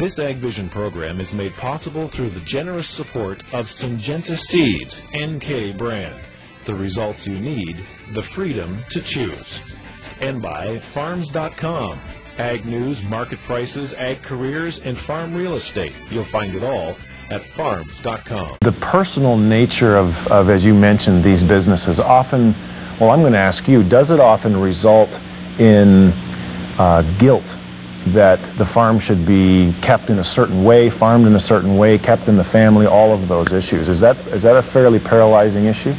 This AgVision program is made possible through the generous support of Syngenta Seeds NK brand. The results you need, the freedom to choose. And by Farms.com. Ag news, market prices, ag careers, and farm real estate. You'll find it all at Farms.com. The personal nature of, as you mentioned, these businesses often, well, I'm going to ask you, does it often result in guilt that the farm should be kept in a certain way, farmed in a certain way, kept in the family, all of those issues? Is that a fairly paralyzing issue?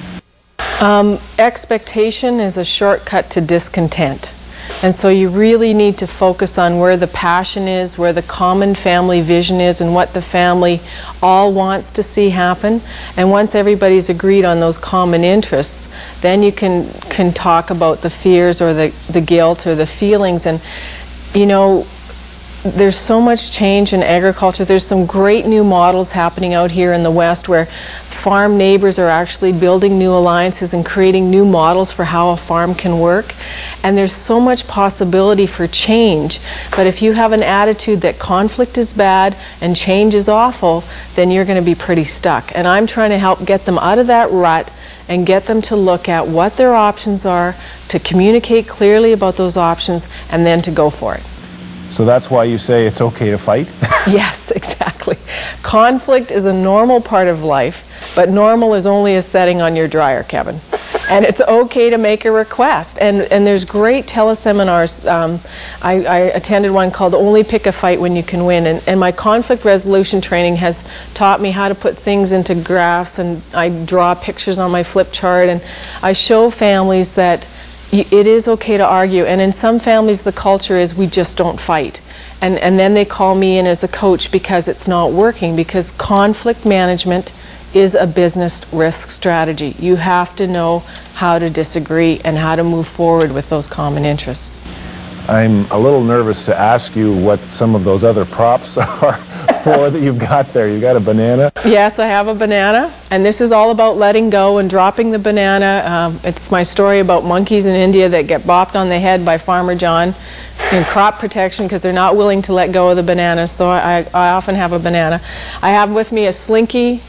Expectation is a shortcut to discontent. And so you really need to focus on where the passion is, where the common family vision is, and what the family all wants to see happen. And once everybody's agreed on those common interests, then you can talk about the fears or the guilt or the feelings. And you know, there's so much change in agriculture. There's some great new models happening out here in the West where farm neighbors are actually building new alliances and creating new models for how a farm can work. And there's so much possibility for change. But if you have an attitude that conflict is bad and change is awful, then you're going to be pretty stuck. And I'm trying to help get them out of that rut and get them to look at what their options are, to communicate clearly about those options, and then to go for it. So that's why you say it's okay to fight? Yes, exactly. Conflict is a normal part of life, but normal is only a setting on your dryer, Kevin. And it's okay to make a request. And there's great teleseminars. I attended one called Only Pick a Fight When You Can Win. And my conflict resolution training has taught me how to put things into graphs, and I draw pictures on my flip chart, and I show families that it is okay to argue. And in some families the culture is we just don't fight. And then they call me in as a coach because it's not working, because conflict management is a business risk strategy. You have to know how to disagree and how to move forward with those common interests. I'm a little nervous to ask you what some of those other props are for that you've got there. You've got a banana? Yes, I have a banana, and this is all about letting go and dropping the banana. It's my story about monkeys in India that get bopped on the head by Farmer John in crop protection because they're not willing to let go of the banana, so I often have a banana. I have with me a slinky,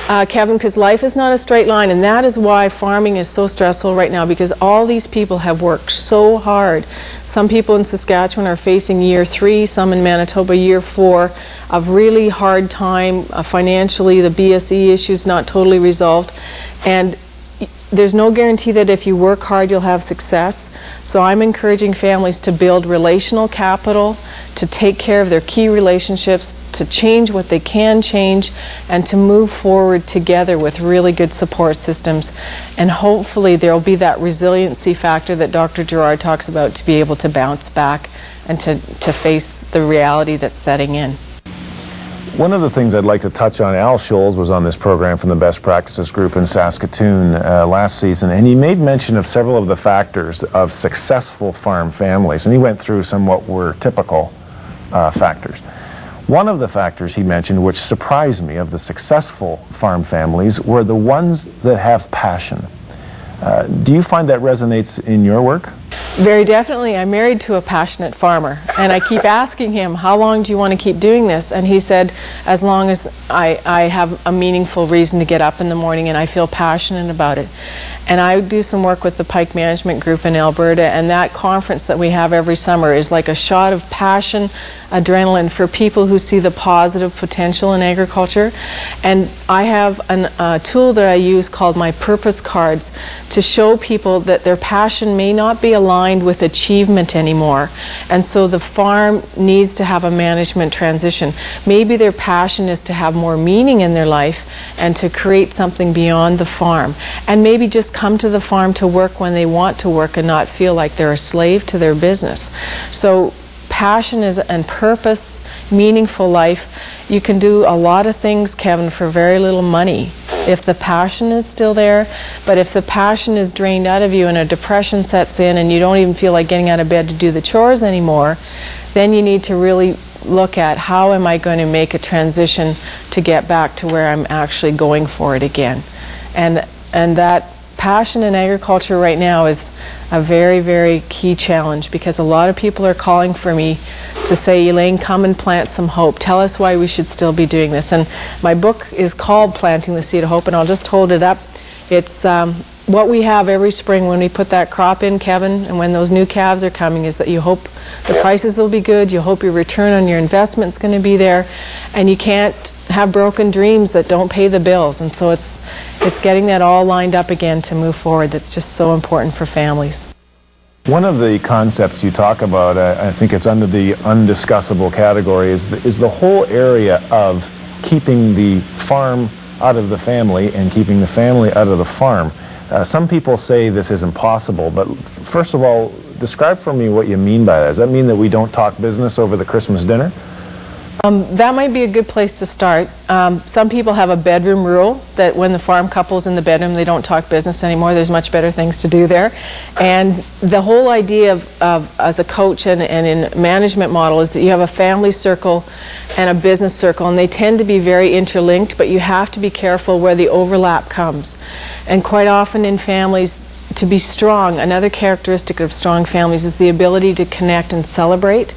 Kevin, because life is not a straight line, and that is why farming is so stressful right now, because all these people have worked so hard. Some people in Saskatchewan are facing year 3, some in Manitoba year 4 of really hard time financially. The BSE issue's not totally resolved, and there's no guarantee that if you work hard you'll have success. So I'm encouraging families to build relational capital, to take care of their key relationships, to change what they can change, and to move forward together with really good support systems. And hopefully there'll be that resiliency factor that Dr. Gerard talks about to be able to bounce back and to face the reality that's setting in. One of the things I'd like to touch on, Al Scholes was on this program from the Best Practices Group in Saskatoon last season, and he made mention of several of the factors of successful farm families, and he went through some what were typical factors. One of the factors he mentioned, which surprised me, of the successful farm families were the ones that have passion. Do you find that resonates in your work? Very definitely. I'm married to a passionate farmer, and I keep asking him, how long do you want to keep doing this? And he said, as long as I have a meaningful reason to get up in the morning and I feel passionate about it. And I do some work with the Pike Management Group in Alberta, and that conference that we have every summer is like a shot of passion, adrenaline for people who see the positive potential in agriculture. And I have a tool that I use called my purpose cards to show people that their passion may not be aligned with achievement anymore. And so the farm needs to have a management transition. Maybe their passion is to have more meaning in their life and to create something beyond the farm. And maybe just come to the farm to work when they want to work and not feel like they're a slave to their business. So passion and purpose, meaningful life. You can do a lot of things, Kevin, for very little money if the passion is still there. But if the passion is drained out of you and a depression sets in and you don't even feel like getting out of bed to do the chores anymore, then you need to really look at how am I going to make a transition to get back to where I'm actually going for it again. And that passion in agriculture right now is a very, very key challenge, because a lot of people are calling for me to say, Elaine, come and plant some hope. Tell us why we should still be doing this. And my book is called Planting the Seed of Hope, and I'll just hold it up. It's what we have every spring when we put that crop in, Kevin, and when those new calves are coming, is that you hope the prices will be good, you hope your return on your investment's going to be there, and you can't have broken dreams that don't pay the bills. And so it's getting that all lined up again to move forward. That's just so important for families. One of the concepts you talk about, I think it's under the undiscussable category, is the whole area of keeping the farm out of the family and keeping the family out of the farm. Some people say this is impossible, but first of all, describe for me what you mean by that. Does that mean that we don't talk business over the Christmas dinner? That might be a good place to start. Some people have a bedroom rule that when the farm couple's in the bedroom, they don't talk business anymore. There's much better things to do there. And the whole idea of as a coach and in management model is that you have a family circle and a business circle, and they tend to be very interlinked, but you have to be careful where the overlap comes. And quite often in families, to be strong, another characteristic of strong families is the ability to connect and celebrate.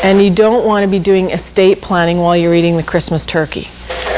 And you don't want to be doing estate planning while you're eating the Christmas turkey.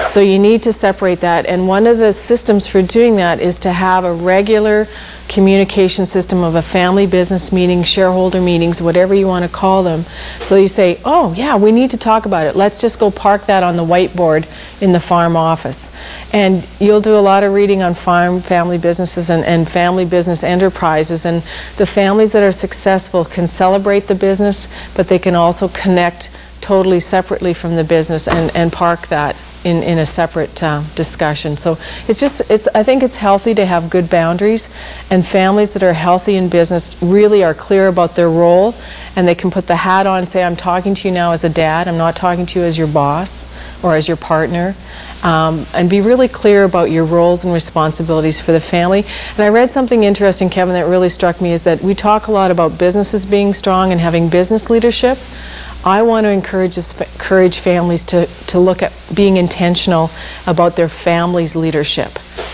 So you need to separate that. And one of the systems for doing that is to have a regular communication system of a family business meeting, shareholder meetings, whatever you want to call them. So you say, oh yeah, we need to talk about it. Let's just go park that on the whiteboard in the farm office. And you'll do a lot of reading on farm family businesses and family business enterprises. And the families that are successful can celebrate the business, but they can also connect totally separately from the business and park that in a separate discussion. So I think it's healthy to have good boundaries, and families that are healthy in business really are clear about their role, and they can put the hat on and say, I'm talking to you now as a dad, I'm not talking to you as your boss or as your partner, and be really clear about your roles and responsibilities for the family. And I read something interesting, Kevin, that really struck me, is that we talk a lot about businesses being strong and having business leadership. I want to encourage families to look at being intentional about their family's leadership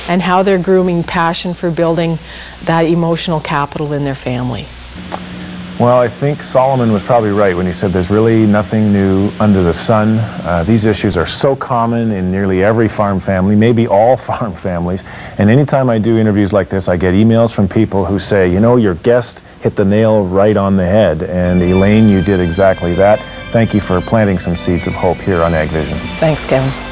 and how they're grooming passion for building that emotional capital in their family. Well, I think Solomon was probably right when he said there's really nothing new under the sun. These issues are so common in nearly every farm family, maybe all farm families. And anytime I do interviews like this, I get emails from people who say, you know, your guest hit the nail right on the head. And Elaine, you did exactly that. Thank you for planting some seeds of hope here on AgVision. Thanks, Kevin.